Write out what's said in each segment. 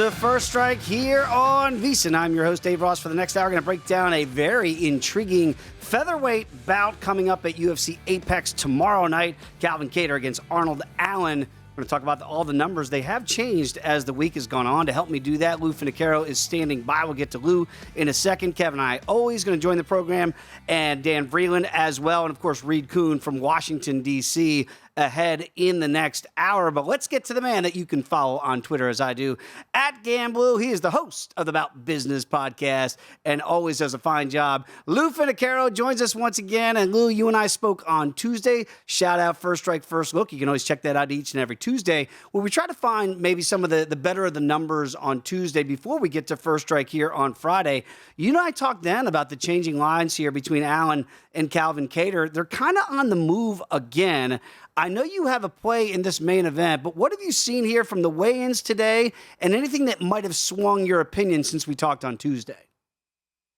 to First Strike here on VSiN. I'm your host, Dave Ross. For the next hour, we're going to break down a very intriguing featherweight bout coming up at UFC Apex tomorrow night. Calvin Kattar against Arnold Allen. We're going to talk about all the numbers. They have changed as the week has gone on. To help me do that, Lou Finocchiaro is standing by. We'll get to Lou in a second. Kevin Iole is going to join the program, and Dan Vreeland as well. And, of course, Reed Kuhn from Washington, D.C., ahead in the next hour. But let's get to the man that you can follow on Twitter as I do, at Gamblue. He is the host of the About Business podcast and always does a fine job. Lou Finocchiaro joins us once again. And Lou, you and I spoke on Tuesday. Shout out First Strike, First Look. You can always check that out each and every Tuesday, where we try to find maybe some of the better of the numbers on Tuesday before we get to First Strike here on Friday. You and I talked then about the changing lines here between Allen and Calvin Kattar. They're kind of on the move again. I know you have a play in this main event, but what have you seen here from the weigh-ins today and anything that might have swung your opinion since we talked on Tuesday?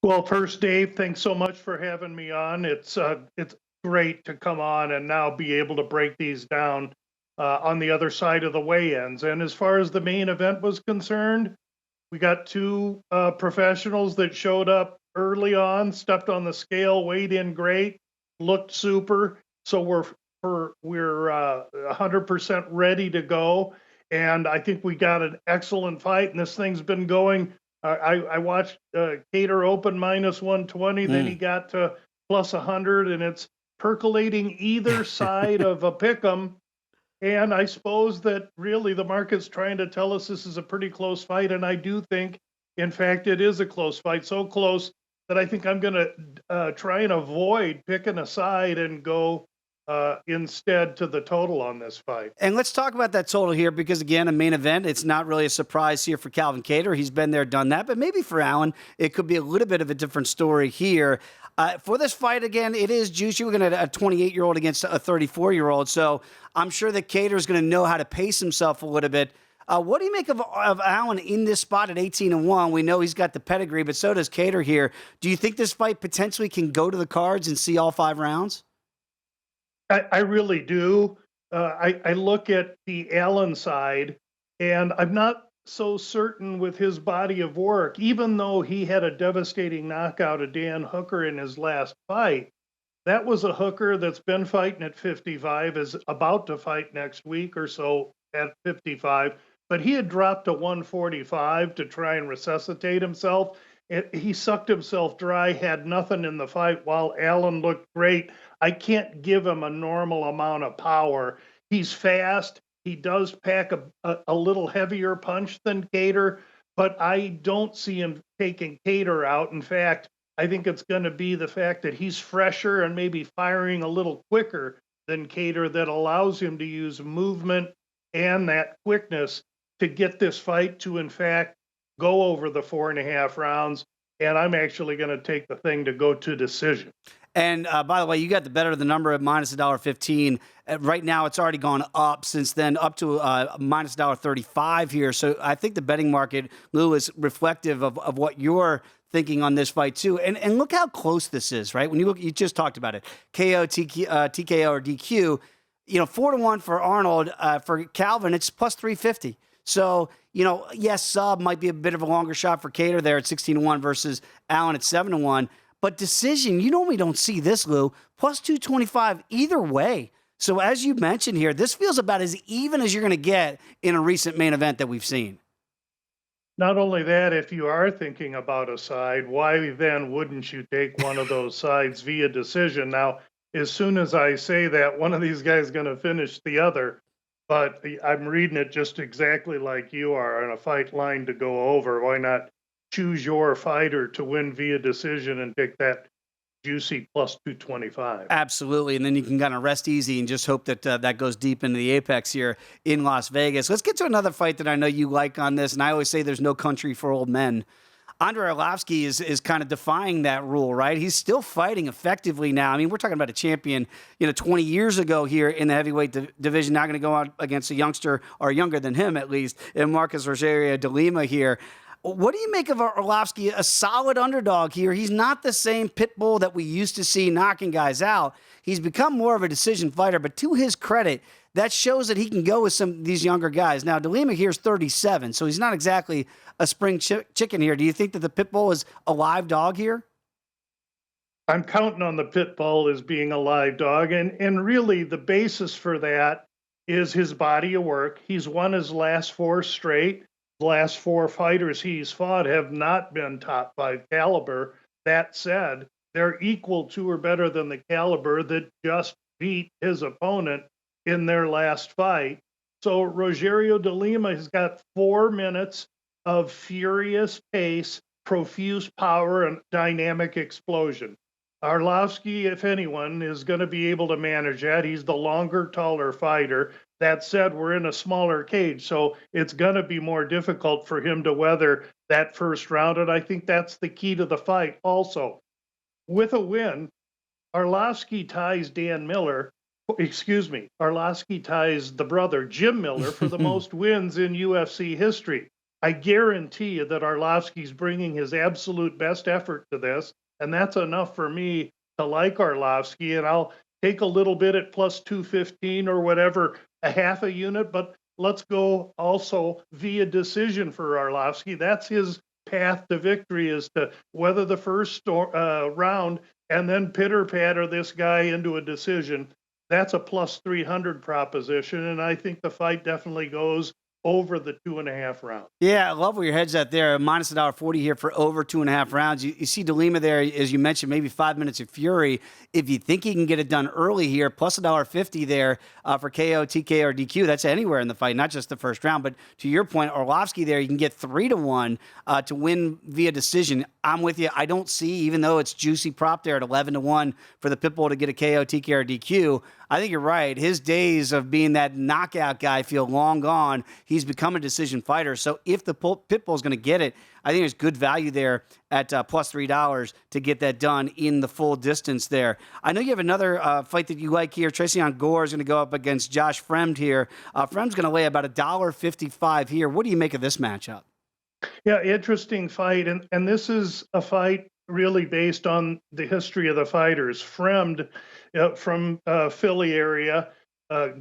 Well, first, Dave, thanks so much for having me on. It's great to come on and now be able to break these down on the other side of the weigh-ins. And as far as the main event was concerned, we got two professionals that showed up early on, stepped on the scale, weighed in great, looked super. So we're 100% ready to go. And I think we got an excellent fight. And this thing's been going. I watched Kattar open minus 120. Then he got to plus 100. And it's percolating either side of a pick'em. And I suppose that really the market's trying to tell us this is a pretty close fight. And I do think, in fact, it is a close fight. So close that I think I'm going to try and avoid picking a side and go instead to the total on this fight. And let's talk about that total here because, again, a main event, it's not really a surprise here for Calvin Kattar. He's been there, done that. But maybe for Allen, it could be a little bit of a different story here. For this fight, again, it is juicy. We're going to have a 28-year-old against a 34-year-old. So I'm sure that Kattar is going to know how to pace himself a little bit. What do you make of Allen in this spot at 18-1? We know he's got the pedigree, but so does Kattar here. Do you think this fight potentially can go to the cards and see all 5 rounds? I really do. I look at the Allen side, and I'm not so certain with his body of work, even though he had a devastating knockout of Dan Hooker in his last fight. That was a Hooker that's been fighting at 55, is about to fight next week or so at 55, but he had dropped to 145 to try and resuscitate himself. He sucked himself dry, had nothing in the fight while Allen looked great. I can't give him a normal amount of power. He's fast. He does pack a little heavier punch than Kattar, but I don't see him taking Kattar out. In fact, I think it's going to be the fact that he's fresher and maybe firing a little quicker than Kattar that allows him to use movement and that quickness to get this fight to, in fact, go over the 4.5 rounds. And I'm actually going to take the thing to go to decision. And by the way, you got the better of the number at minus $1.15. Right now, it's already gone up since then, up to minus $1.35 here. So I think the betting market, Lou, is reflective of what you're thinking on this fight too. And look how close this is, right? When you look, you just talked about it, KO, TKO, or DQ. 4-1 for Arnold. For Calvin, it's plus 350. So, yes, sub might be a bit of a longer shot for Kattar there at 16-1 versus Allen at 7-1. But decision, you normally don't see this, Lou, plus 225 either way. So as you mentioned here, this feels about as even as you're going to get in a recent main event that we've seen. Not only that, if you are thinking about a side, why then wouldn't you take one of those sides via decision? Now, as soon as I say that, one of these guys is going to finish the other. But I'm reading it just exactly like you are on a fight line to go over. Why not choose your fighter to win via decision and take that juicy plus 225? Absolutely. And then you can kind of rest easy and just hope that that goes deep into the apex here in Las Vegas. Let's get to another fight that I know you like on this. And I always say there's no country for old men. Andrei Arlovski is kind of defying that rule, right? He's still fighting effectively now. I mean, we're talking about a champion, 20 years ago here in the heavyweight division, now going to go out against a youngster, or younger than him at least, in Marcus Rogerio de Lima here. What do you make of Arlovski, a solid underdog here? He's not the same pit bull that we used to see knocking guys out. He's become more of a decision fighter, but to his credit, that shows that he can go with some of these younger guys. Now, DeLima here is 37, so he's not exactly a spring chicken here. Do you think that the Pitbull is a live dog here? I'm counting on the Pitbull as being a live dog. And really, the basis for that is his body of work. He's won his last 4 straight. The last 4 fighters he's fought have not been top 5 caliber. That said, they're equal to or better than the caliber that just beat his opponent in their last fight. So Rogerio de Lima has got 4 minutes of furious pace, profuse power, and dynamic explosion. Arlovsky, if anyone, is going to be able to manage that. He's the longer, taller fighter. That said, we're in a smaller cage, so it's going to be more difficult for him to weather that first round, and I think that's the key to the fight also. With a win, Arlovsky ties Arlovsky ties the brother, Jim Miller, for the most wins in UFC history. I guarantee you that Arlovsky's bringing his absolute best effort to this, and that's enough for me to like Arlovsky, and I'll take a little bit at plus 215 or whatever, a half a unit, but let's go also via decision for Arlovsky. That's his path to victory, is to weather the first round and then pitter-patter this guy into a decision. That's a plus 300 proposition, and I think the fight definitely goes over the 2.5 rounds. Yeah, I love where your head's at there. Minus $1.40 here for over 2.5 rounds. You see DeLima there, as you mentioned, maybe 5 minutes of fury. If you think he can get it done early here, plus $1.50 there for KO, TKO, or DQ. That's anywhere in the fight, not just the first round. But to your point, Arlovsky there, you can get 3-1 to win via decision. I'm with you. I don't see, even though it's juicy prop there at 11-1 for the Pitbull to get a KO, TKO, or DQ. I think you're right. His days of being that knockout guy feel long gone. He's become a decision fighter. So if the Pitbull is going to get it, I think there's good value there at plus $3 to get that done in the full distance there. I know you have another fight that you like here. Tracion Gore is going to go up against Josh Fremd here. Fremd's going to lay about $1.55 here. What do you make of this matchup? Yeah, interesting fight. And this is a fight really based on the history of the fighters. Fremd from Philly area,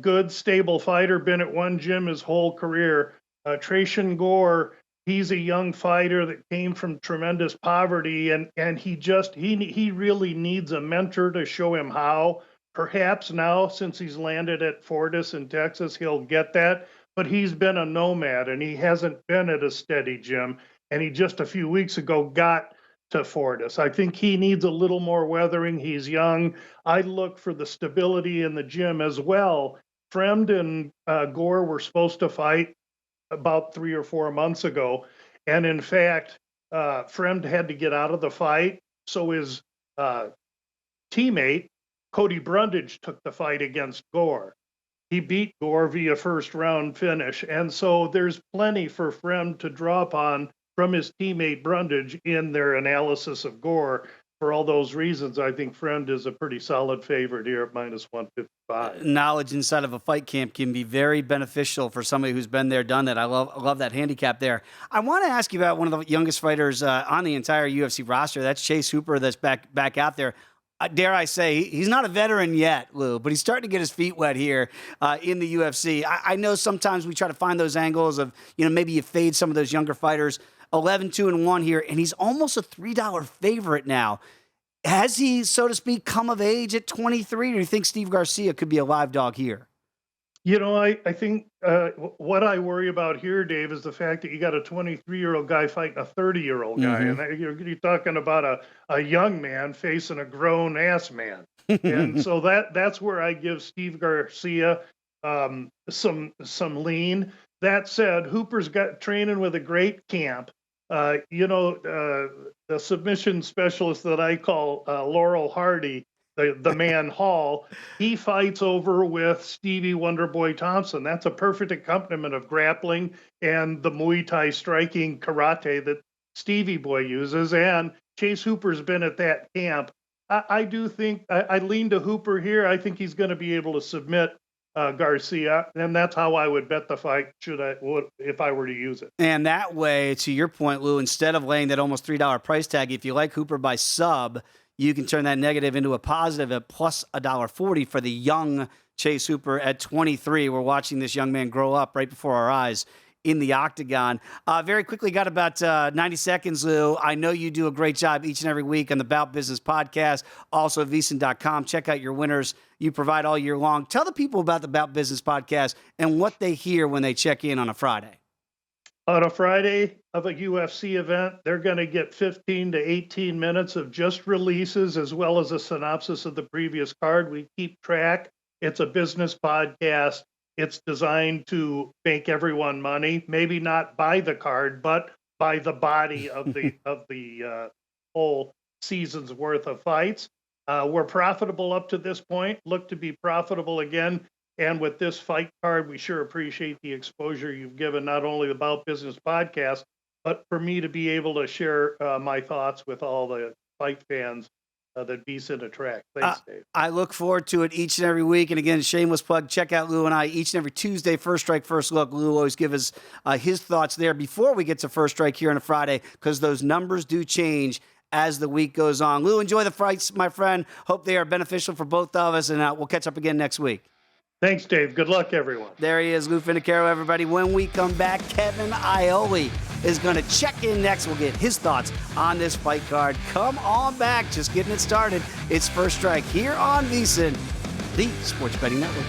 good, stable fighter, been at one gym his whole career. Tracion Gore, he's a young fighter that came from tremendous poverty, and he really needs a mentor to show him how. Perhaps now, since he's landed at Fortis in Texas, he'll get that. But he's been a nomad, and he hasn't been at a steady gym. And he just a few weeks ago got to Fortis. I think he needs a little more weathering. He's young. I look for the stability in the gym as well. Fremd and Gore were supposed to fight about 3 or 4 months ago. And in fact, Fremd had to get out of the fight. So his teammate, Cody Brundage, took the fight against Gore. He beat Gore via first round finish. And so there's plenty for Fremd to draw upon from his teammate Brundage in their analysis of Gore. For all those reasons, I think Fremd is a pretty solid favorite here at minus 155. Knowledge inside of a fight camp can be very beneficial for somebody who's been there, done that. I love that handicap there. I want to ask you about one of the youngest fighters on the entire UFC roster. That's Chase Hooper, that's back out there. Dare I say, he's not a veteran yet, Lou, but he's starting to get his feet wet here in the UFC. I know sometimes we try to find those angles of, maybe you fade some of those younger fighters. 11-2-1 here, and he's almost a $3 favorite now. Has he, so to speak, come of age at 23, or do you think Steve Garcia could be a live dog here? I think what I worry about here, Dave, is the fact that you got a 23-year-old guy fighting a 30-year-old guy. Mm-hmm. And you're talking about a young man facing a grown-ass man. And so that's where I give Steve Garcia some lean. That said, Hooper's got training with a great camp. The submission specialist that I call Laurel Hardy, the man Hall, he fights over with Stevie Wonderboy Thompson. That's a perfect accompaniment of grappling and the Muay Thai striking karate that Stevie Boy uses. And Chase Hooper's been at that camp. I do think I lean to Hooper here. I think he's going to be able to submit Garcia, and that's how I would bet the fight if I were to use it. And that way, to your point, Lou, instead of laying that almost $3 price tag, if you like Hooper by sub, you can turn that negative into a positive at plus $1.40 for the young Chase Hooper at 23. We're watching this young man grow up right before our eyes in the octagon. Very quickly, got about 90 seconds, Lou. I know you do a great job each and every week on the Bout Business podcast, also at VSiN.com. Check out your winners you provide all year long. Tell the people about the Bout Business podcast and what they hear when they check in on a Friday. On a Friday of a UFC event, they're going to get 15 to 18 minutes of just releases as well as a synopsis of the previous card. We keep track. It's a business podcast. It's designed to make everyone money, maybe not buy the card, but buy the body of the whole season's worth of fights. We're profitable up to this point, look to be profitable again. And with this fight card, we sure appreciate the exposure you've given, not only the Bout Business podcast, but for me to be able to share my thoughts with all the fight fans that VSiN attract. Thanks, Dave. I look forward to it each and every week. And again, shameless plug, check out Lou and I each and every Tuesday, First Strike, First Look. Lou always gives us his thoughts there before we get to First Strike here on a Friday, because those numbers do change as the week goes on. Lou, enjoy the fights, my friend. Hope they are beneficial for both of us, and we'll catch up again next week. Thanks, Dave. Good luck, everyone. There he is, Lou Finocchiaro, everybody. When we come back, Kevin Iole is going to check in next. We'll get his thoughts on this fight card. Come on back. Just getting it started. It's First Strike here on VSiN, the Sports Betting Network.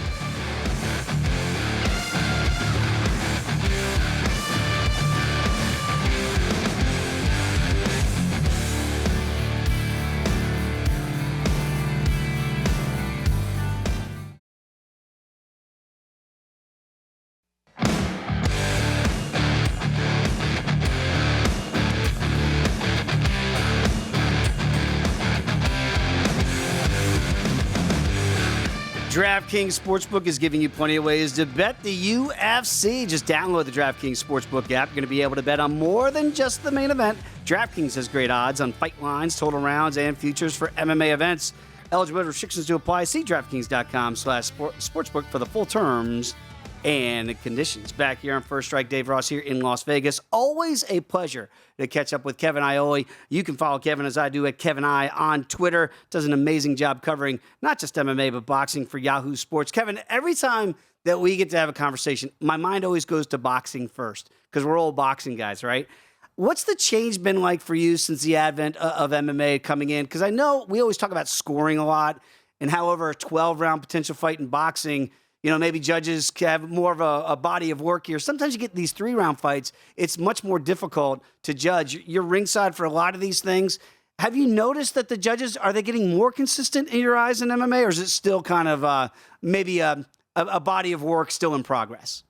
DraftKings Sportsbook is giving you plenty of ways to bet the UFC. Just download the DraftKings Sportsbook app. You're going to be able to bet on more than just the main event. DraftKings has great odds on fight lines, total rounds, and futures for MMA events. Eligibility restrictions to apply. See DraftKings.com/sportsbook for the full terms and conditions. Back here on First Strike, Dave Ross here in Las Vegas. Always a pleasure to catch up with Kevin Iole. You can follow Kevin as I do at Kevin I on Twitter. Does an amazing job covering not just MMA, but boxing for Yahoo Sports. Kevin, every time that we get to have a conversation, my mind always goes to boxing first, because we're old boxing guys, right? What's the change been like for you since the advent of MMA coming in? Because I know we always talk about scoring a lot, and however a 12-round potential fight in boxing, you know, maybe judges have more of a body of work here. Sometimes you get these 3-round fights. It's much more difficult to judge. You're ringside for a lot of these things. Have you noticed that the judges, are they getting more consistent in your eyes in MMA, or is it still kind of maybe a body of work still in progress?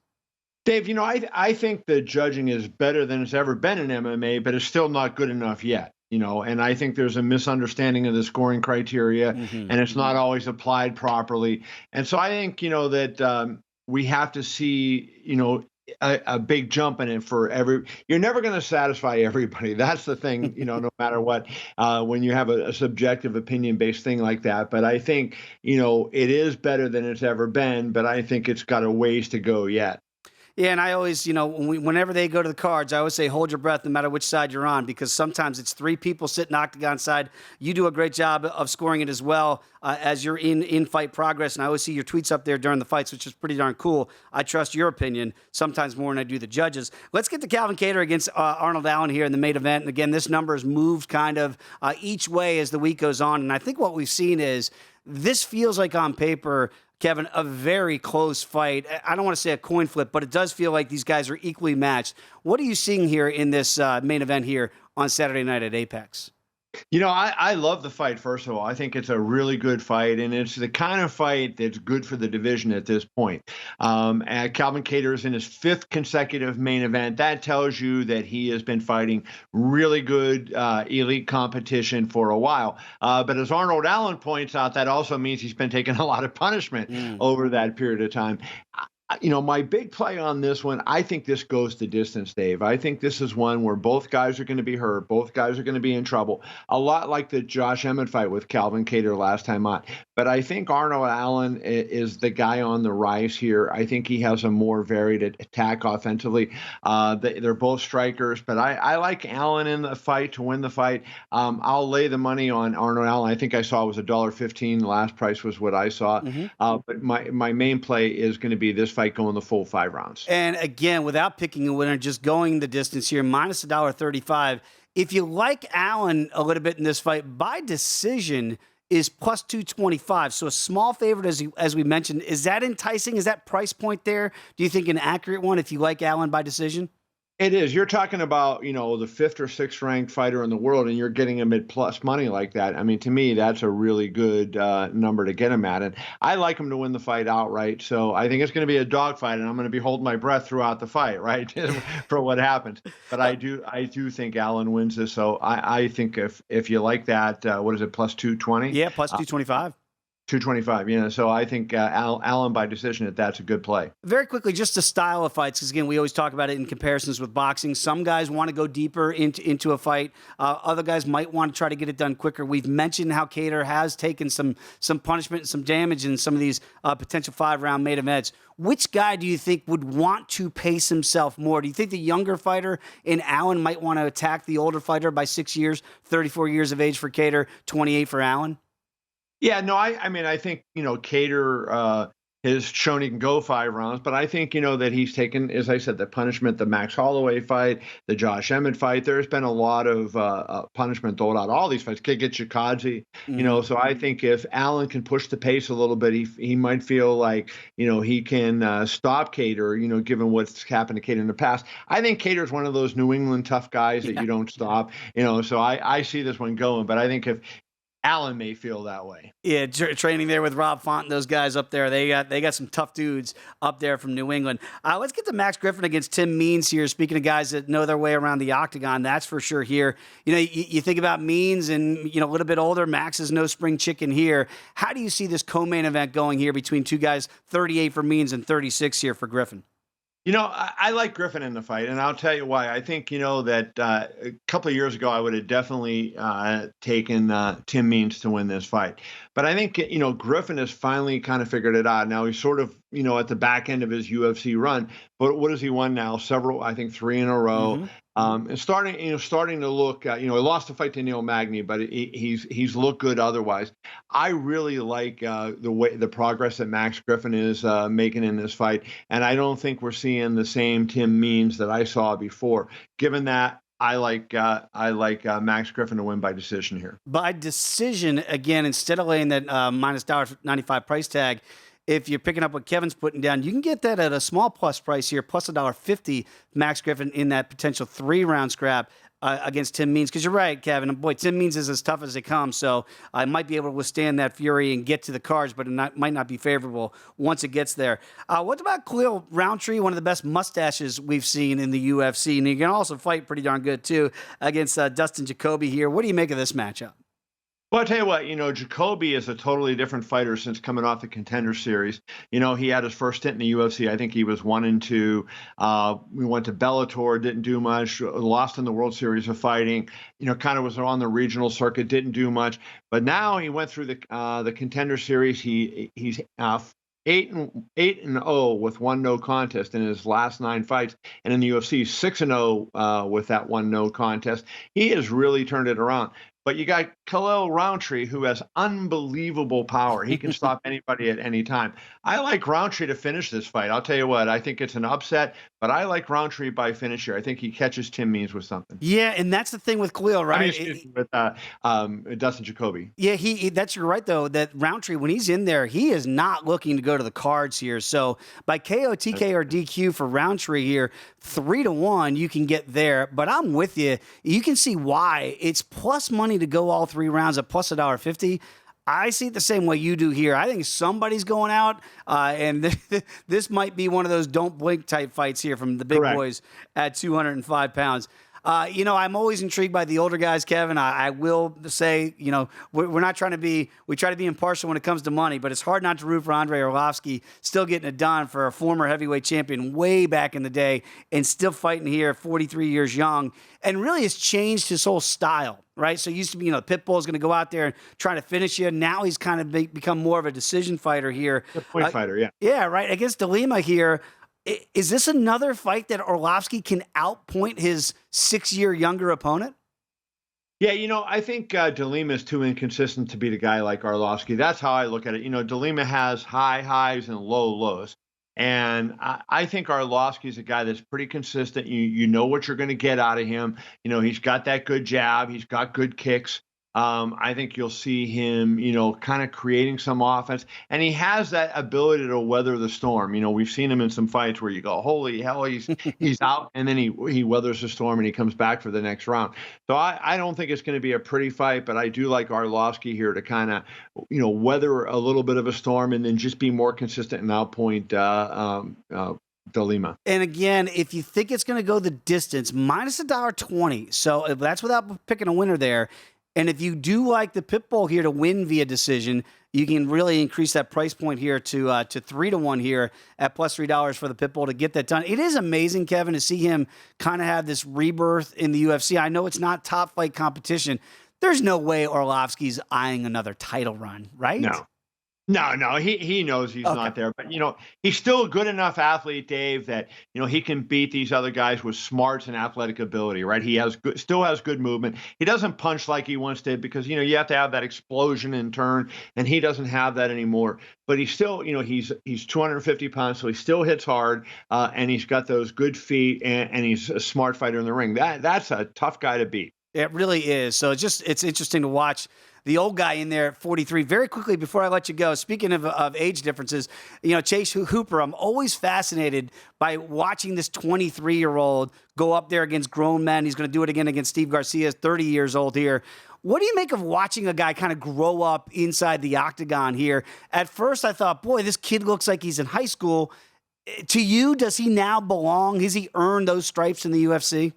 Dave, you know, I think the judging is better than it's ever been in MMA, but it's still not good enough yet. You know, and I think there's a misunderstanding of the scoring criteria, and it's not always applied properly. And so I think, you know, that we have to see, you know, a big jump in it for you're never going to satisfy everybody. That's the thing, you know, no matter what, when you have a subjective opinion-based thing like that. But I think, you know, it is better than it's ever been, but I think it's got a ways to go yet. Yeah, and I always, you know, whenever they go to the cards, I always say hold your breath no matter which side you're on, because sometimes it's 3 people sitting octagon side. You do a great job of scoring it as well as you're in fight progress, and I always see your tweets up there during the fights, which is pretty darn cool. I trust your opinion sometimes more than I do the judges. Let's get to Kevin Kattar against Arnold Allen here in the main event. And again, this number has moved kind of each way as the week goes on, and I think what we've seen is this feels like on paper, Kevin, a very close fight. I don't want to say a coin flip, but it does feel like these guys are equally matched. What are you seeing here in this main event here on Saturday night at Apex? You know, I love the fight, first of all. I think it's a really good fight, and it's the kind of fight that's good for the division at this point. And Calvin Kattar is in his 5th consecutive main event. That tells you that he has been fighting really good elite competition for a while. But as Arnold Allen points out, that also means he's been taking a lot of punishment over that period of time. My big play on this one, I think this goes the distance, Dave. I think this is one where both guys are going to be hurt. Both guys are going to be in trouble. A lot like the Josh Emmett fight with Calvin Kattar last time on. But I think Arnold Allen is the guy on the rise here. I think he has a more varied attack offensively. They're both strikers, but I like Allen in the fight to win the fight. I'll lay the money on Arnold Allen. I think I saw it was $1.15. The last price was what I saw. But my main play is going to be this fight going the full 5 rounds. And again, without picking a winner, just going the distance here, minus $1.35. If you like Allen a little bit in this fight, by decision is plus 225. So a small favorite, as we mentioned. Is that enticing? Is that price point there? Do you think an accurate one if you like Allen by decision? It is. You're talking about, the 5th or 6th ranked fighter in the world, and you're getting him at plus money like that. I mean, to me, that's a really good number to get him at. And I like him to win the fight outright. So I think it's going to be a dogfight, and I'm going to be holding my breath throughout the fight, right, for what happens. But I do think Allen wins this. So I think if you like that, what is it, plus 220? Yeah, plus 225. 225, yeah. So I think Allen by decision, that's a good play. Very quickly, just the style of fights, because again, we always talk about it in comparisons with boxing. Some guys want to go deeper into a fight. Other guys might want to try to get it done quicker. We've mentioned how Kattar has taken some punishment and some damage in some of these potential 5-round main events. Which guy do you think would want to pace himself more? Do you think the younger fighter in Allen might want to attack the older fighter by 6 years, 34 years of age for Kattar, 28 for Allen? Yeah, no, I mean, I think, Kattar has shown he can go 5 rounds, but I think, that he's taken, as I said, the punishment, the Max Holloway fight, the Josh Emmett fight. There's been a lot of punishment doled out. All these fights, get Chikadze, so I think if Allen can push the pace a little bit, he might feel like, he can stop Kattar, given what's happened to Kattar in the past. I think Cater's one of those New England tough guys that you don't stop, so I see this one going, but I think if Allen may feel that way. Yeah, training there with Rob Font and those guys up there. They got some tough dudes up there from New England. Let's get to Max Griffin against Tim Means here. Speaking of guys that know their way around the octagon, that's for sure here. You think about Means and, a little bit older. Max is no spring chicken here. How do you see this co-main event going here between two guys, 38 for Means and 36 here for Griffin? I like Griffin in the fight, and I'll tell you why. I think, that a couple of years ago, I would have definitely taken Tim Means to win this fight. But I think, Griffin has finally kind of figured it out. Now he's sort of, at the back end of his UFC run. But what has he won now? Several, I think 3 in a row. And starting to look, he lost the fight to Neil Magny, but he's looked good otherwise. I really like the progress that Max Griffin is making in this fight, and I don't think we're seeing the same Tim Means that I saw before. Given that, I like Max Griffin to win by decision here. By decision again, instead of laying that minus $1.95 price tag. If you're picking up what Kevin's putting down, you can get that at a small plus price here, plus $1.50. Max Griffin in that potential 3-round scrap against Tim Means. Because you're right, Kevin. And boy, Tim Means is as tough as they come. So I might be able to withstand that fury and get to the cards, but it might not be favorable once it gets there. What about Khalil Roundtree, one of the best mustaches we've seen in the UFC? And he can also fight pretty darn good, too, against Dustin Jacoby here. What do you make of this matchup? Well, I'll tell you what, Jacoby is a totally different fighter since coming off the Contender Series. He had his first stint in the UFC. I think he was 1-2. We went to Bellator, didn't do much, lost in the World Series of Fighting, kind of was on the regional circuit, didn't do much. But now he went through the Contender Series. He's 8-0 with 1 no contest in his last 9 fights, and in the UFC 6-0 with that 1 no contest. He has really turned it around. But you got Khalil Roundtree, who has unbelievable power. He can stop anybody at any time. I like Roundtree to finish this fight. I'll tell you what, I think it's an upset, but I like Roundtree by finish here. I think he catches Tim Means with something. Yeah, and that's the thing with Khalil, right? With Dustin Jacoby. Yeah, you're right, though, that Roundtree, when he's in there, he is not looking to go to the cards here. So by KO, TK, or DQ for Roundtree here, 3-1, you can get there. But I'm with you. You can see why. It's plus money to go all 3 rounds at plus $1.50. I see it the same way you do here. I think somebody's going out, and this might be one of those don't blink type fights here from the big boys at 205 pounds. I'm always intrigued by the older guys, Kevin. I will say, we're not trying to be, we try to be impartial when it comes to money, but it's hard not to root for Andrei Arlovski, still getting it done for a former heavyweight champion way back in the day and still fighting here, 43 years young, and really has changed his whole style, right? So it used to be, the Pitbull is going to go out there and try to finish you. Now he's kind of become more of a decision fighter here. A point fighter, yeah. Yeah, right. Against De Lima here. Is this another fight that Arlovski can outpoint his 6-year younger opponent? Yeah, I think De Lima is too inconsistent to beat a guy like Arlovski. That's how I look at it. De Lima has high highs and low lows. And I think Arlovski is a guy that's pretty consistent. You know what you're going to get out of him. He's got that good jab. He's got good kicks. I think you'll see him, kind of creating some offense. And he has that ability to weather the storm. We've seen him in some fights where you go, holy hell, he's out. And then he weathers the storm and he comes back for the next round. So I don't think it's going to be a pretty fight, but I do like Arlovski here to kind of, weather a little bit of a storm and then just be more consistent and outpoint De Lima. And again, if you think it's going to go the distance, minus $1.20. So if that's without picking a winner there. And if you do like the Pitbull here to win via decision, you can really increase that price point here to 3-1 here at plus $3 for the Pitbull to get that done. It is amazing, Kevin, to see him kind of have this rebirth in the UFC. I know it's not top flight competition. There's no way Arlovski's eyeing another title run, right? No, he knows he's not there. But, he's still a good enough athlete, Dave, that, he can beat these other guys with smarts and athletic ability, right? He still has good movement. He doesn't punch like he once did because, you have to have that explosion and turn, and he doesn't have that anymore. But he's still, he's 250 pounds, so he still hits hard, and he's got those good feet, and he's a smart fighter in the ring. That's a tough guy to beat. It really is. So it's interesting to watch the old guy in there at 43. Very quickly, before I let you go, speaking of age differences, Chase Hooper, I'm always fascinated by watching this 23-year-old go up there against grown men. He's going to do it again against Steve Garcia, 30 years old here. What do you make of watching a guy kind of grow up inside the octagon here? At first, I thought, boy, this kid looks like he's in high school. To you, does he now belong? Has he earned those stripes in the UFC?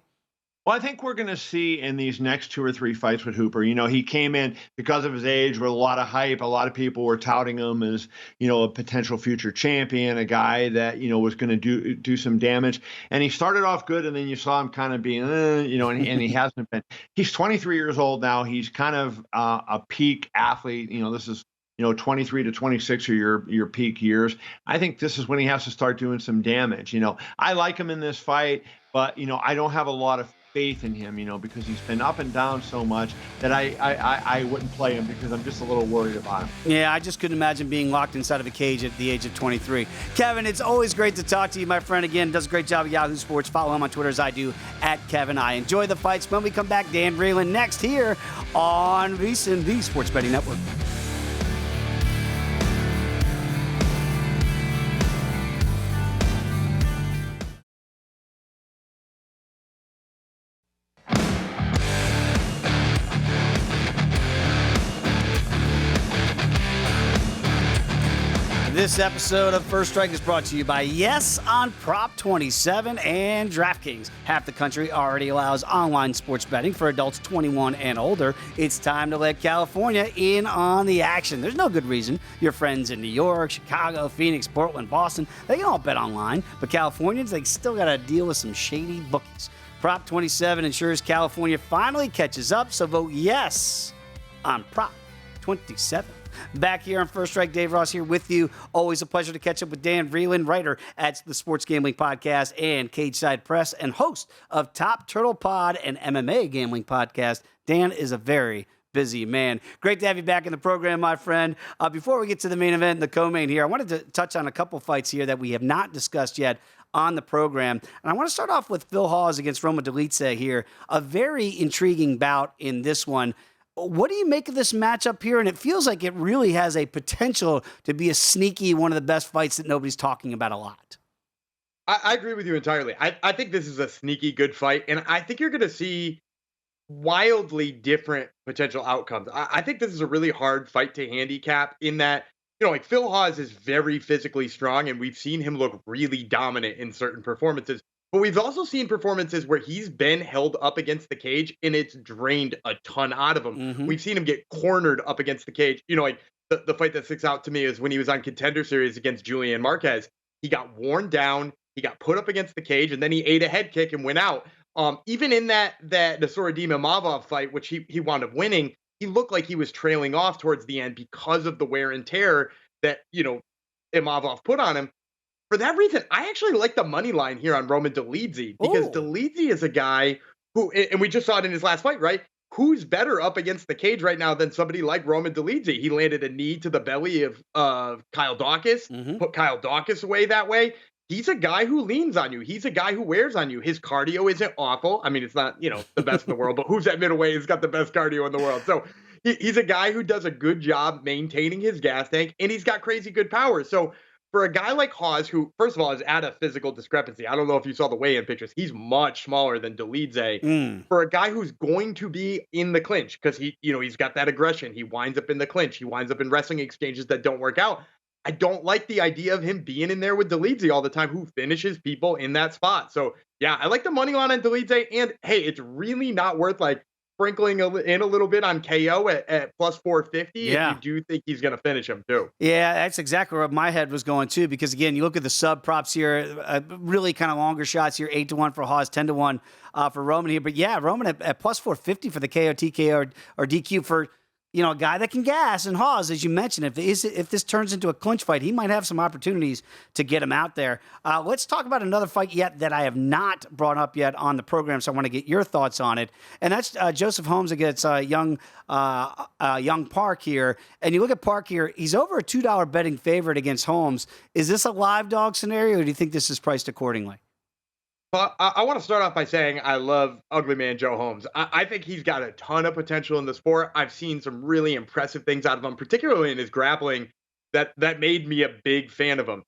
Well, I think we're going to see in these next 2 or 3 fights with Hooper, he came in because of his age with a lot of hype. A lot of people were touting him as, a potential future champion, a guy that, was going to do some damage. And he started off good, and then you saw him kind of being, and he hasn't been. He's 23 years old now. He's kind of a peak athlete. This is 23 to 26 are your peak years. I think this is when he has to start doing some damage. I like him in this fight, but, I don't have a lot of faith in him, because he's been up and down so much that I wouldn't play him because I'm just a little worried about him. Yeah, I just couldn't imagine being locked inside of a cage at the age of 23. Kevin, it's always great to talk to you, my friend. Again, does a great job at Yahoo Sports. Follow him on Twitter as I do, at Kevin I. Enjoy the fights. When we come back, Dan Vreeland next here on VSiN, the Sports Betting Network. This episode of First Strike is brought to you by Yes on Prop 27 and DraftKings. Half the country already allows online sports betting for adults 21 and older. It's time to let California in on the action. There's no good reason. Your friends in New York, Chicago, Phoenix, Portland, Boston, they can all bet online. But Californians, they still got to deal with some shady bookies. Prop 27 ensures California finally catches up, so vote yes on Prop 27. Back here on First Strike, Dave Ross here with you. Always a pleasure to catch up with Dan Vreeland, writer at the Sports Gambling Podcast and Cage Side Press, and host of Top Turtle Pod and MMA Gambling Podcast. Dan is a very busy man. Great to have you back in the program, my friend. Before we get to the main event and the co-main here, I wanted to touch on a couple fights here that we have not discussed yet on the program. And I want to start off with Phil Hawes against Roma Dolidze here. A very intriguing bout in this one. What do you make of this matchup here? And it feels like it really has a potential to be a sneaky, one of the best fights that nobody's talking about a lot. I agree with you entirely. I think this is a sneaky good fight, and I think you're going to see wildly different potential outcomes. I think this is a really hard fight to handicap in that, Phil Hawes is very physically strong, and we've seen him look really dominant in certain performances. But we've also seen performances where he's been held up against the cage and it's drained a ton out of him. We've seen him get cornered up against the cage. Like the fight that sticks out to me is when he was on Contender Series against Julian Marquez. He got worn down, he got put up against the cage, and then he ate a head kick and went out. Even in that Nassourdine Imavov fight, which he wound up winning, he looked like he was trailing off towards the end because of the wear and tear that, Imavov put on him. For that reason, I actually like the money line here on Roman Dolidze because Dolidze is a guy who, and we just saw it in his last fight, right? Who's better up against the cage right now than somebody like Roman Dolidze? He landed a knee to the belly of Kyle Dawkins, put Kyle Dawkins away that way. He's a guy who leans on you. He's a guy who wears on you. His cardio isn't awful. I mean, it's not, the best in the world, but who's at middleweight has got the best cardio in the world. So he's a guy who does a good job maintaining his gas tank, and he's got crazy good power. So for a guy like Hawes, who, first of all, is at a physical discrepancy, I don't know if you saw the weigh-in pictures. He's much smaller than Dolidze. For a guy who's going to be in the clinch, because he's got that aggression. He winds up in the clinch. He winds up in wrestling exchanges that don't work out. I don't like the idea of him being in there with Dolidze all the time, who finishes people in that spot. So, yeah, I like the money line on Dolidze. And, hey, it's really not worth, sprinkling in a little bit on KO at plus 450 if you do think he's going to finish him too. Yeah, that's exactly where my head was going too, because again, you look at the sub props here, really kind of longer shots here, 8-1 for Hawes, 10-1 for Roman here. But yeah, Roman at plus 450 for the KO, TKO, or DQ for, a guy that can gas. And Hawes, as you mentioned, if this turns into a clinch fight, he might have some opportunities to get him out there. Let's talk about another fight yet that I have not brought up yet on the program, so I want to get your thoughts on it. And that's Joseph Holmes against young Park here. And you look at Park here, he's over a $2 betting favorite against Holmes. Is this a live dog scenario, or do you think this is priced accordingly? Well, I want to start off by saying I love Ugly Man Joe Holmes. I think he's got a ton of potential in the sport. I've seen some really impressive things out of him, particularly in his grappling, that made me a big fan of him.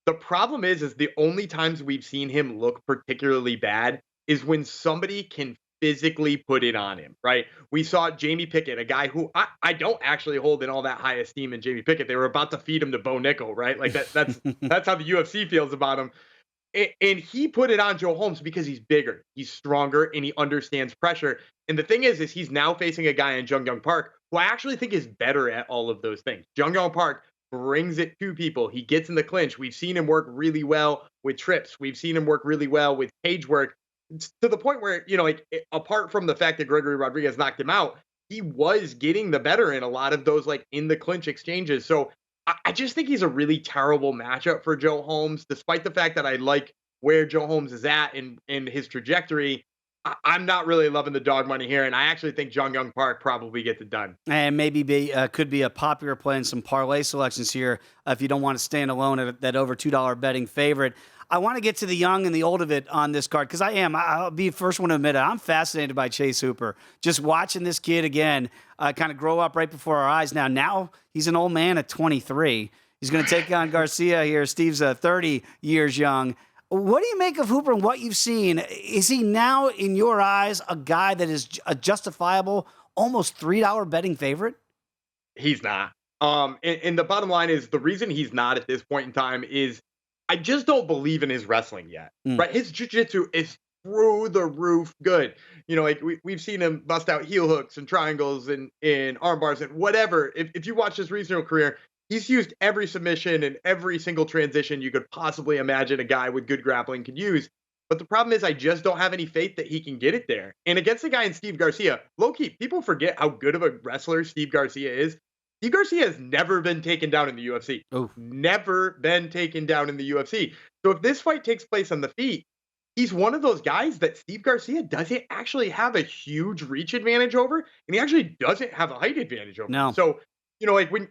The problem is the only times we've seen him look particularly bad is when somebody can physically put it on him, right? We saw Jamie Pickett, a guy who I don't actually hold in all that high esteem in Jamie Pickett. They were about to feed him to Bo Nickel, right? Like that's how the UFC feels about him. And he put it on Joe Holmes because he's bigger, he's stronger, and he understands pressure. And the thing is he's now facing a guy in Jung Young Park who I actually think is better at all of those things. Jung Young Park brings it to people. He gets in the clinch. We've seen him work really well with trips. We've seen him work really well with cage work, to the point where, apart from the fact that Gregory Rodriguez knocked him out, he was getting the better in a lot of those in the clinch exchanges. So I just think he's a really terrible matchup for Joe Holmes, despite the fact that I like where Joe Holmes is at in his trajectory. I'm not really loving the dog money here, and I actually think Jung Young Park probably gets it done. And maybe could be a popular play in some parlay selections here if you don't want to stand alone at that over $2 betting favorite. I want to get to the young and the old of it on this card because I'll be the first one to admit it. I'm fascinated by Chase Hooper. Just watching this kid again kind of grow up right before our eyes. Now he's an old man at 23. He's going to take on Garcia here. Steve's 30 years young. What do you make of Hooper and what you've seen? Is he now, in your eyes, a guy that is a justifiable, almost $3 betting favorite? He's not. And the bottom line is the reason he's not at this point in time is I just don't believe in his wrestling yet, right? His jiu-jitsu is through the roof good. We've seen him bust out heel hooks and triangles and arm bars and whatever. If you watch his regional career, he's used every submission and every single transition you could possibly imagine a guy with good grappling could use. But the problem is I just don't have any faith that he can get it there. And against a guy in Steve Garcia, low-key, people forget how good of a wrestler Steve Garcia is. Steve Garcia has never been taken down in the UFC. Oh. Never been taken down in the UFC. So if this fight takes place on the feet, he's one of those guys that Steve Garcia doesn't actually have a huge reach advantage over, and he actually doesn't have a height advantage over. No. So,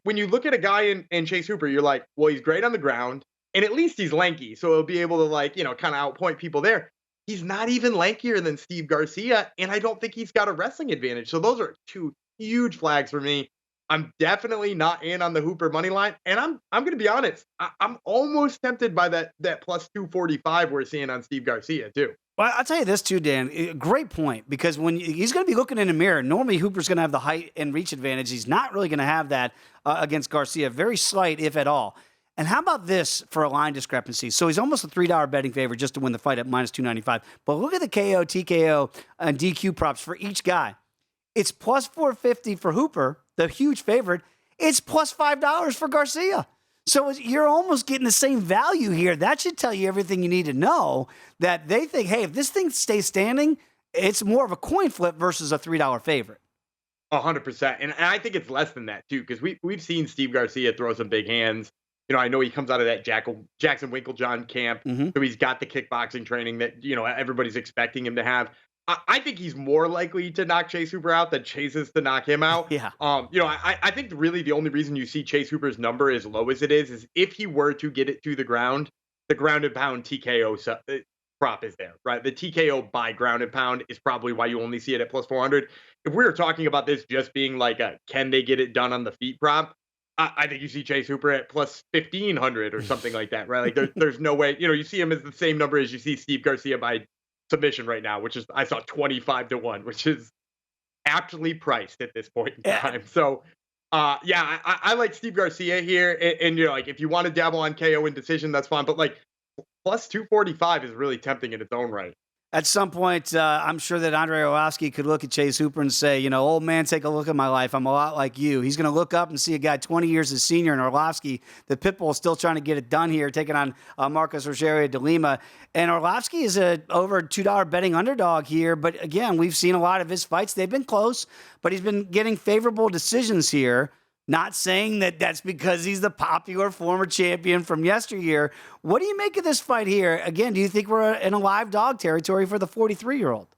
when you look at a guy in Chase Hooper, you're like, well, he's great on the ground, and at least he's lanky, so he'll be able to kind of outpoint people there. He's not even lankier than Steve Garcia, and I don't think he's got a wrestling advantage. So those are two huge flags for me. I'm definitely not in on the Hooper money line, and I'm going to be honest. I'm almost tempted by that plus 245 we're seeing on Steve Garcia too. Well, I'll tell you this too, Dan. Great point, because when he's going to be looking in a mirror, normally Hooper's going to have the height and reach advantage. He's not really going to have that against Garcia. Very slight, if at all. And how about this for a line discrepancy? So he's almost a $3 betting favorite just to win the fight at minus 295. But look at the KO, TKO, and DQ props for each guy. It's plus 450 for Hooper, the huge favorite. It's plus $5 for Garcia. So you're almost getting the same value here. That should tell you everything you need to know, that they think, hey, if this thing stays standing, it's more of a coin flip versus a $3 favorite. 100%. And I think it's less than that, too, because we've seen Steve Garcia throw some big hands. You know, I know he comes out of that Jackson Winklejohn camp, so he's got the kickboxing training that, you know, everybody's expecting him to have. I think he's more likely to knock Chase Hooper out than Chase is to knock him out. Yeah. You know, I think really the only reason you see Chase Hooper's number as low as it is if he were to get it to the ground and pound TKO prop is there, right? The TKO by ground and pound is probably why you only see it at plus 400. If we were talking about this just being like a can they get it done on the feet prop, I think you see Chase Hooper at plus 1,500 or something like that, right? Like there's no way, you know, you see him as the same number as you see Steve Garcia by submission right now, which is, I saw 25-1, which is aptly priced at this point in time. So, I like Steve Garcia here. And you know, like if you want to dabble on KO and decision, that's fine. But like plus 245 is really tempting in its own right. At some point, I'm sure that Andrei Arlovski could look at Chase Hooper and say, you know, old man, take a look at my life. I'm a lot like you. He's going to look up and see a guy 20 years his senior in Arlovski. The Pitbull is still trying to get it done here, taking on Marcos Rogerio de Lima. And Arlovski is a over $2 betting underdog here. But again, we've seen a lot of his fights. They've been close, but he's been getting favorable decisions here. Not saying that that's because he's the popular former champion from yesteryear. What do you make of this fight here? Again, do you think we're in a live dog territory for the 43-year-old?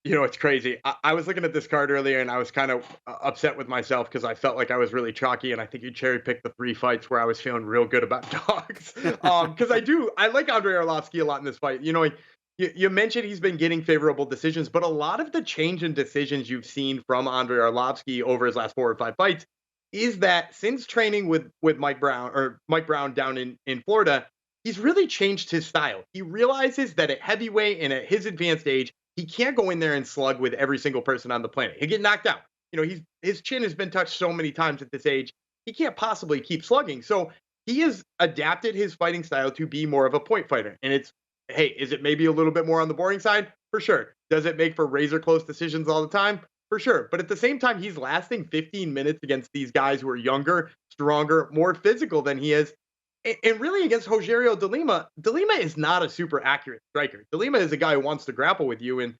You know, it's crazy. I was looking at this card earlier, and I was kind of upset with myself because I felt like I was really chalky, and I think you cherry-picked the 3 fights where I was feeling real good about dogs. Because I like Andrei Arlovski a lot in this fight. You know, you mentioned he's been getting favorable decisions, but a lot of the change in decisions you've seen from Andrei Arlovski over his last 4 or 5 fights is that since training with Mike Brown down in Florida, he's really changed his style. He realizes that at heavyweight and at his advanced age, he can't go in there and slug with every single person on the planet. He'll get knocked out. You know, his chin has been touched so many times at this age, he can't possibly keep slugging. So he has adapted his fighting style to be more of a point fighter. And is it maybe a little bit more on the boring side? For sure. Does it make for razor close decisions all the time? For sure. But at the same time, he's lasting 15 minutes against these guys who are younger, stronger, more physical than he is. And really against Rogerio de Lima is not a super accurate striker. De Lima is a guy who wants to grapple with you. And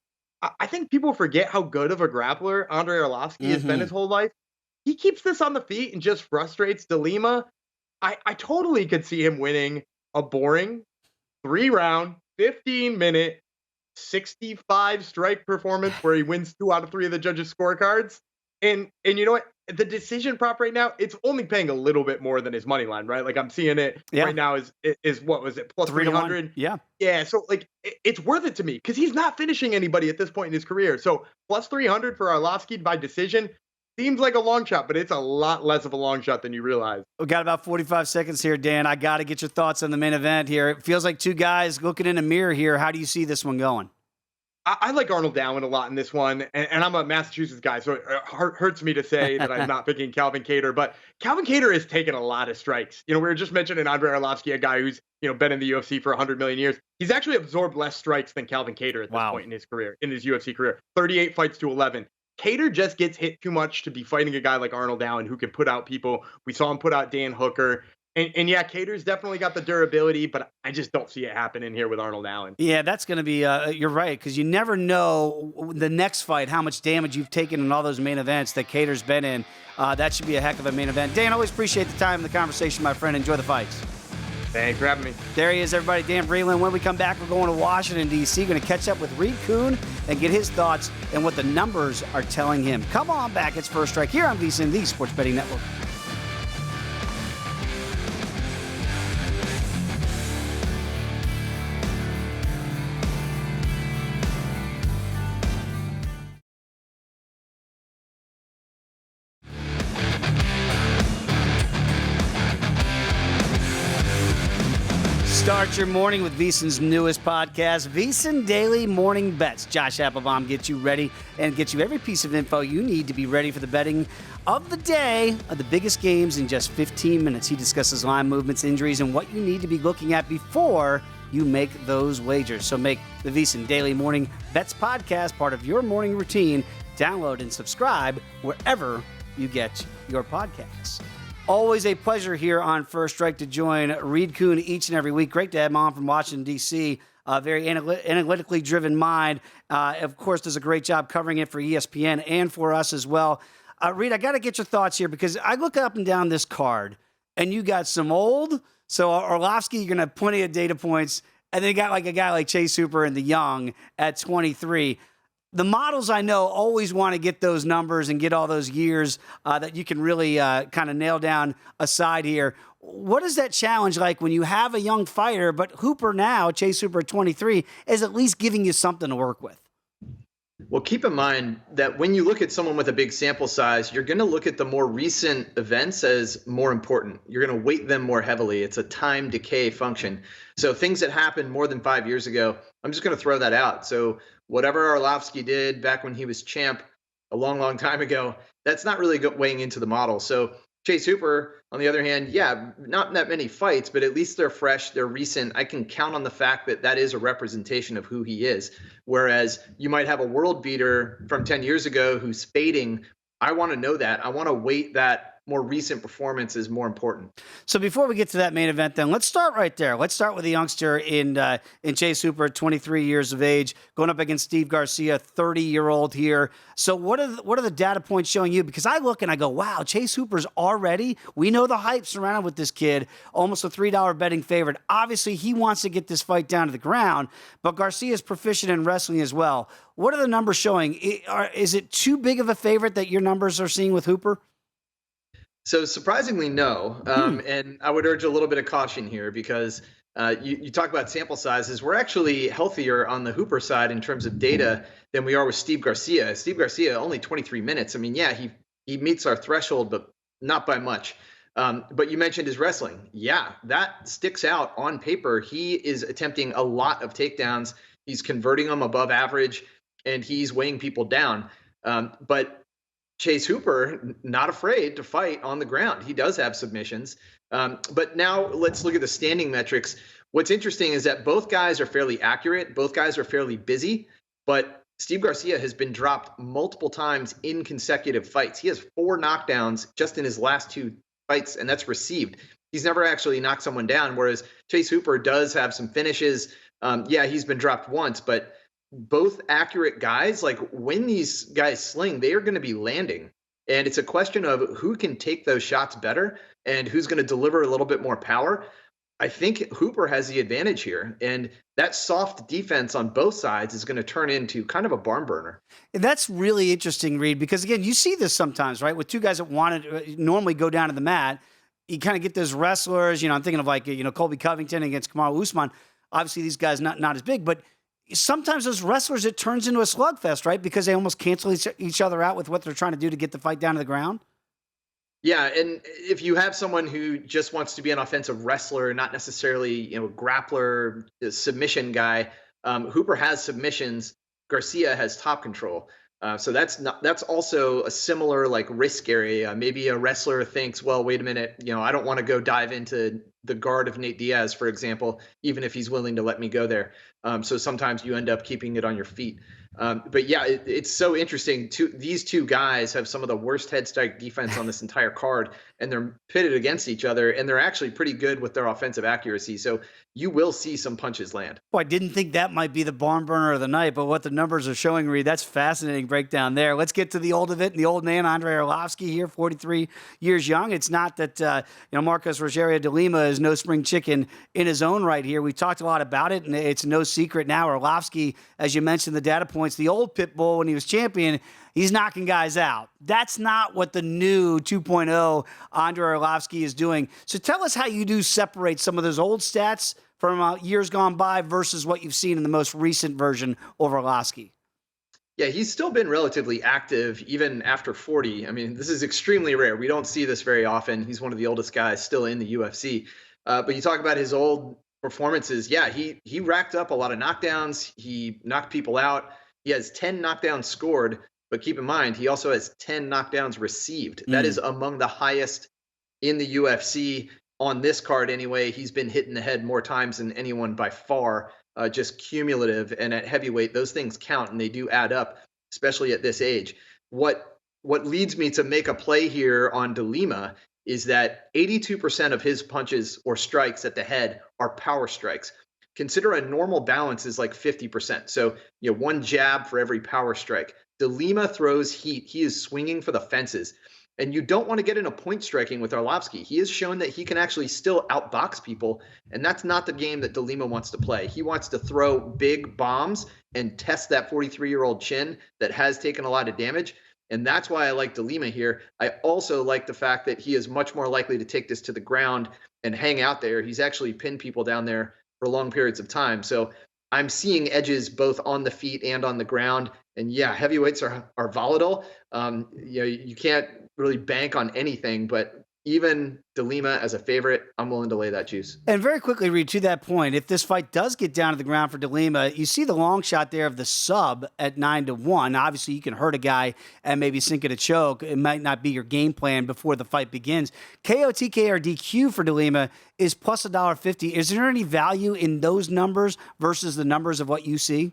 I think people forget how good of a grappler Andrei Arlovski has been his whole life. He keeps this on the feet and just frustrates de Lima. I totally could see him winning a boring 3-round, 15-minute, 65 strike performance where he wins 2 out of 3 of the judges' scorecards. And you know what? The decision prop right now, it's only paying a little bit more than his money line, right? Like I'm seeing it right now is what was it? Plus 300. Yeah. Yeah. So like it's worth it to me because he's not finishing anybody at this point in his career. So plus 300 for Arlovski by decision seems like a long shot, but it's a lot less of a long shot than you realize. We got about 45 seconds here, Dan. I got to get your thoughts on the main event here. It feels like 2 guys looking in a mirror here. How do you see this one going? I like Arnold Allen a lot in this one, and I'm a Massachusetts guy, so it hurts me to say that I'm not picking Calvin Kattar, but Calvin Kattar has taken a lot of strikes. You know, we were just mentioning Andrei Arlovski, a guy who's, you know, been in the UFC for 100 million years. He's actually absorbed less strikes than Calvin Kattar at this point in his career, in his UFC career. 38 fights to 11. Kattar just gets hit too much to be fighting a guy like Arnold Allen who can put out people. We saw him put out Dan Hooker. And yeah, Kattar's definitely got the durability, but I just don't see it happening here with Arnold Allen. Yeah, that's going to be, you're right, because you never know the next fight, how much damage you've taken in all those main events that Kattar's been in. That should be a heck of a main event. Dan, always appreciate the time and the conversation, my friend. Enjoy the fights. Thanks for having me. There he is, everybody. Dan Vreeland. When we come back, we're going to Washington, D.C. Going to catch up with Reed Kuhn and get his thoughts and what the numbers are telling him. Come on back. It's First Strike here on VSiN, the Sports Betting Network. Start your morning with VSiN's newest podcast, VSiN Daily Morning Bets. Josh Applebaum gets you ready and gets you every piece of info you need to be ready for the betting of the day of the biggest games in just 15 minutes. He discusses line movements, injuries, and what you need to be looking at before you make those wagers. So make the VSiN Daily Morning Bets podcast part of your morning routine. Download and subscribe wherever you get your podcasts. Always a pleasure here on First Strike to join Reed Kuhn each and every week. Great to have him on from Washington, D.C. Very analytically driven mind. Of course, does a great job covering it for ESPN and for us as well. Reed, I got to get your thoughts here because I look up and down this card, and you got some old. So Arlovsky, you're going to have plenty of data points. And then you got like a guy like Chase Hooper and the young at 23. The models I know always want to get those numbers and get all those years that you can really kind of nail down a side here. What is that challenge like when you have a young fighter, but Hooper now, Chase Hooper at 23, is at least giving you something to work with? Well, keep in mind that when you look at someone with a big sample size, you're going to look at the more recent events as more important. You're going to weight them more heavily. It's a time decay function. So things that happened more than 5 years ago, I'm just going to throw that out. So whatever Arlovsky did back when he was champ a long, long time ago, that's not really weighing into the model. So Chase Hooper, on the other hand, yeah, not that many fights, but at least they're fresh, they're recent. I can count on the fact that that is a representation of who he is. Whereas you might have a world beater from 10 years ago who's fading. I want to know that. I want to weight that more recent performance is more important. So before we get to that main event, then let's start right there. Let's start with the youngster in Chase Hooper, 23 years of age, going up against Steve Garcia, 30-year-old here. So what are the data points showing you? Because I look and I go, wow, Chase Hooper's already. We know the hype surrounded with this kid, almost a $3 betting favorite. Obviously, he wants to get this fight down to the ground, but Garcia's proficient in wrestling as well. What are the numbers showing? Is it too big of a favorite that your numbers are seeing with Hooper? So surprisingly, no. And I would urge a little bit of caution here because you talk about sample sizes. We're actually healthier on the Hooper side in terms of data than we are with Steve Garcia. Steve Garcia, only 23 minutes. I mean, yeah, he meets our threshold, but not by much. But you mentioned his wrestling. Yeah, that sticks out on paper. He is attempting a lot of takedowns. He's converting them above average, and he's weighing people down. But Chase Hooper, not afraid to fight on the ground. He does have submissions. But now let's look at the standing metrics. What's interesting is that both guys are fairly accurate. Both guys are fairly busy. But Steve Garcia has been dropped multiple times in consecutive fights. He has 4 knockdowns just in his last 2 fights, and that's received. He's never actually knocked someone down, whereas Chase Hooper does have some finishes. Yeah, he's been dropped once, but both accurate guys, like when these guys sling, they are going to be landing. And it's a question of who can take those shots better and who's going to deliver a little bit more power. I think Hooper has the advantage here. And that soft defense on both sides is going to turn into kind of a barn burner. That's really interesting, Reed, because, again, you see this sometimes, right, with two guys that want to normally go down to the mat. You kind of get those wrestlers. I'm thinking of like, Colby Covington against Kamaru Usman. Obviously, these guys not as big, but sometimes those wrestlers, it turns into a slugfest, right? Because they almost cancel each other out with what they're trying to do to get the fight down to the ground. Yeah, and if you have someone who just wants to be an offensive wrestler, not necessarily a grappler, a submission guy, Hooper has submissions. Garcia has top control. So that's also a similar like risk area. Maybe a wrestler thinks, well, wait a minute, I don't want to go dive into the guard of Nate Diaz, for example, even if he's willing to let me go there. So sometimes you end up keeping it on your feet. But yeah, it's so interesting. These two guys have some of the worst head strike defense on this entire card, and they're pitted against each other, and they're actually pretty good with their offensive accuracy. So you will see some punches land. Well, I didn't think that might be the barn burner of the night, but what the numbers are showing, Reed, that's fascinating breakdown there. Let's get to the old of it, and the old man, Andre Arlovsky here, 43 years young. It's not that, Marcos Rogerio de Lima is no spring chicken in his own right here. We talked a lot about it, and it's no secret now. Arlovsky, as you mentioned, the data points, the old pit bull when he was champion, he's knocking guys out. That's not what the new 2.0 Andre Arlovsky is doing. So tell us how you do separate some of those old stats from years gone by versus what you've seen in the most recent version of Arlovsky. Yeah, he's still been relatively active even after 40. I mean, this is extremely rare. We don't see this very often. He's one of the oldest guys still in the UFC. But you talk about his old performances, yeah, he racked up a lot of knockdowns. He knocked people out. He has 10 knockdowns scored, but keep in mind, he also has 10 knockdowns received. That is among the highest in the UFC on this card anyway. He's been hit in the head more times than anyone by far, just cumulative. And at heavyweight, those things count and they do add up, especially at this age. What leads me to make a play here on De Lima is that 82% of his punches or strikes at the head are power strikes. Consider a normal balance is like 50%. So, one jab for every power strike. De Lima throws heat. He is swinging for the fences. And you don't want to get into point striking with Arlovsky. He has shown that he can actually still outbox people, and that's not the game that De Lima wants to play. He wants to throw big bombs and test that 43-year-old chin that has taken a lot of damage, and that's why I like De Lima here. I also like the fact that he is much more likely to take this to the ground and hang out there. He's actually pinned people down there for long periods of time. So I'm seeing edges both on the feet and on the ground. And yeah, heavyweights are volatile. You can't really bank on anything, but even De Lima as a favorite, I'm willing to lay that juice. And very quickly, Reed, to that point, if this fight does get down to the ground for De Lima, you see the long shot there of the sub at 9-1. Obviously, you can hurt a guy and maybe sink it a choke. It might not be your game plan before the fight begins. KO, TK, or DQ for De Lima is plus $1.50. Is there any value in those numbers versus the numbers of what you see?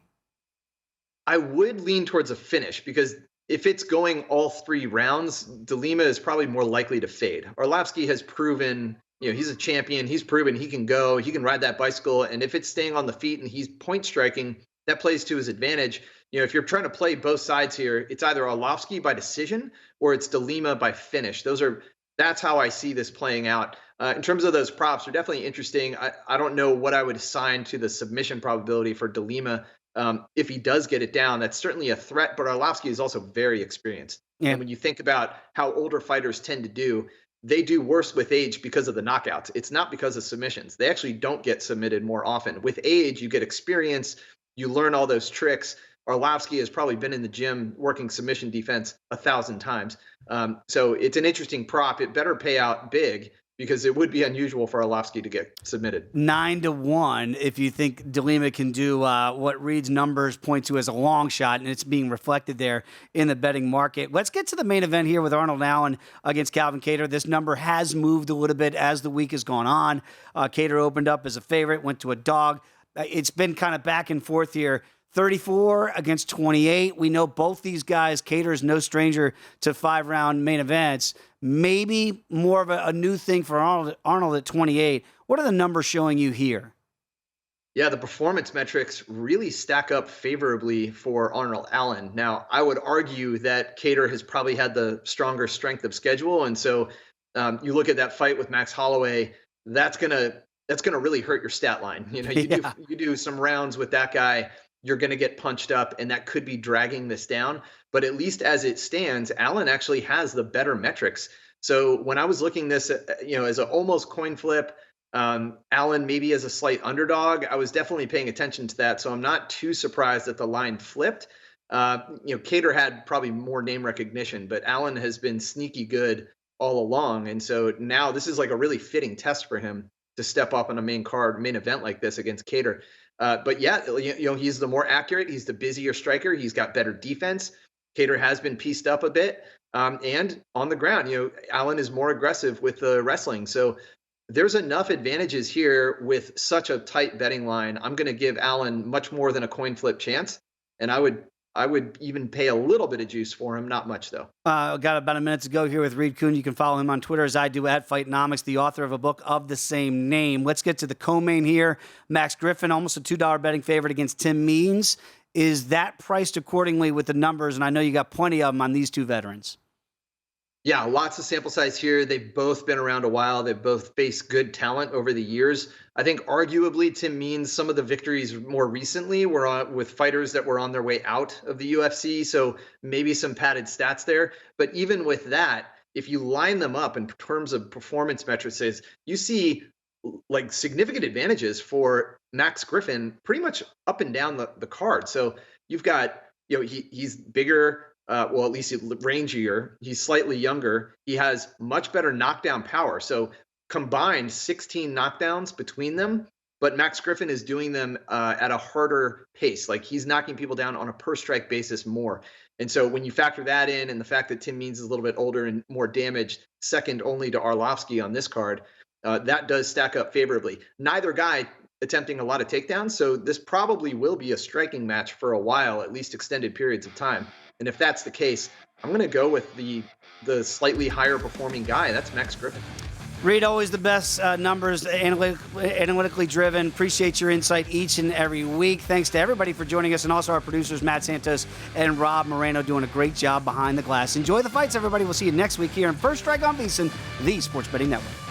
I would lean towards a finish because if it's going all 3 rounds, De Lima is probably more likely to fade. Arlovsky has proven, he's a champion. He's proven he can go, he can ride that bicycle. And if it's staying on the feet and he's point striking, that plays to his advantage. If you're trying to play both sides here, it's either Arlovsky by decision or it's De Lima by finish. That's how I see this playing out. In terms of those props, they're definitely interesting. I don't know what I would assign to the submission probability for De Lima. If he does get it down, that's certainly a threat, but Arlovsky is also very experienced. Yeah. And when you think about how older fighters tend to do, they do worse with age because of the knockouts. It's not because of submissions. They actually don't get submitted more often. With age, you get experience, you learn all those tricks. Arlovsky has probably been in the gym working submission defense 1,000 times. So it's an interesting prop. It better pay out big, because it would be unusual for Arlovsky to get submitted. 9-1 if you think De Lima can do what Reed's numbers point to as a long shot, and it's being reflected there in the betting market. Let's get to the main event here with Arnold Allen against Calvin Kattar. This number has moved a little bit as the week has gone on. Kattar opened up as a favorite, went to a dog. It's been kind of back and forth here. 34 against 28. We know both these guys, Kattar is no stranger to 5-round main events. Maybe more of a new thing for Arnold at 28. What are the numbers showing you here? Yeah, the performance metrics really stack up favorably for Arnold Allen. Now, I would argue that Kattar has probably had the stronger strength of schedule. And so you look at that fight with Max Holloway, that's gonna really hurt your stat line. You do some rounds with that guy, you're going to get punched up, and that could be dragging this down. But at least as it stands, Allen actually has the better metrics. So when I was looking this, as an almost coin flip, Allen maybe as a slight underdog, I was definitely paying attention to that. So I'm not too surprised that the line flipped. Kattar had probably more name recognition, but Allen has been sneaky good all along. And so now this is like a really fitting test for him to step up on a main event like this against Kattar. But yeah, he's the more accurate. He's the busier striker. He's got better defense. Kattar has been pieced up a bit. And on the ground, Allen is more aggressive with the wrestling. So there's enough advantages here with such a tight betting line. I'm going to give Allen much more than a coin flip chance. And I would even pay a little bit of juice for him. Not much, though. Got about a minute to go here with Reed Kuhn. You can follow him on Twitter as I do at Fightnomics, the author of a book of the same name. Let's get to the co-main here. Max Griffin, almost a $2 betting favorite against Tim Means. Is that priced accordingly with the numbers? And I know you got plenty of them on these two veterans. Yeah, lots of sample size here. They've both been around a while. They've both faced good talent over the years. I think arguably Tim Means, some of the victories more recently were with fighters that were on their way out of the UFC. So maybe some padded stats there. But even with that, if you line them up in terms of performance metrics, you see like significant advantages for Max Griffin pretty much up and down the card. So you've got, he's bigger, well, at least rangier. He's slightly younger. He has much better knockdown power. So combined 16 knockdowns between them. but Max Griffin is doing them at a harder pace. Like, he's knocking people down on a per strike basis more. And so when you factor that in, and the fact that Tim Means is a little bit older and more damaged, second only to Arlovsky on this card, that does stack up favorably. Neither guy attempting a lot of takedowns, so this probably will be a striking match for a while, at least extended periods of time. And if that's the case, I'm going to go with the slightly higher performing guy. That's Max Griffin. Reed, always the best numbers, analytically driven. Appreciate your insight each and every week. Thanks to everybody for joining us, and also our producers, Matt Santos and Rob Moreno, doing a great job behind the glass. Enjoy the fights, everybody. We'll see you next week here in First Strike on VSiN, the Sports Betting Network.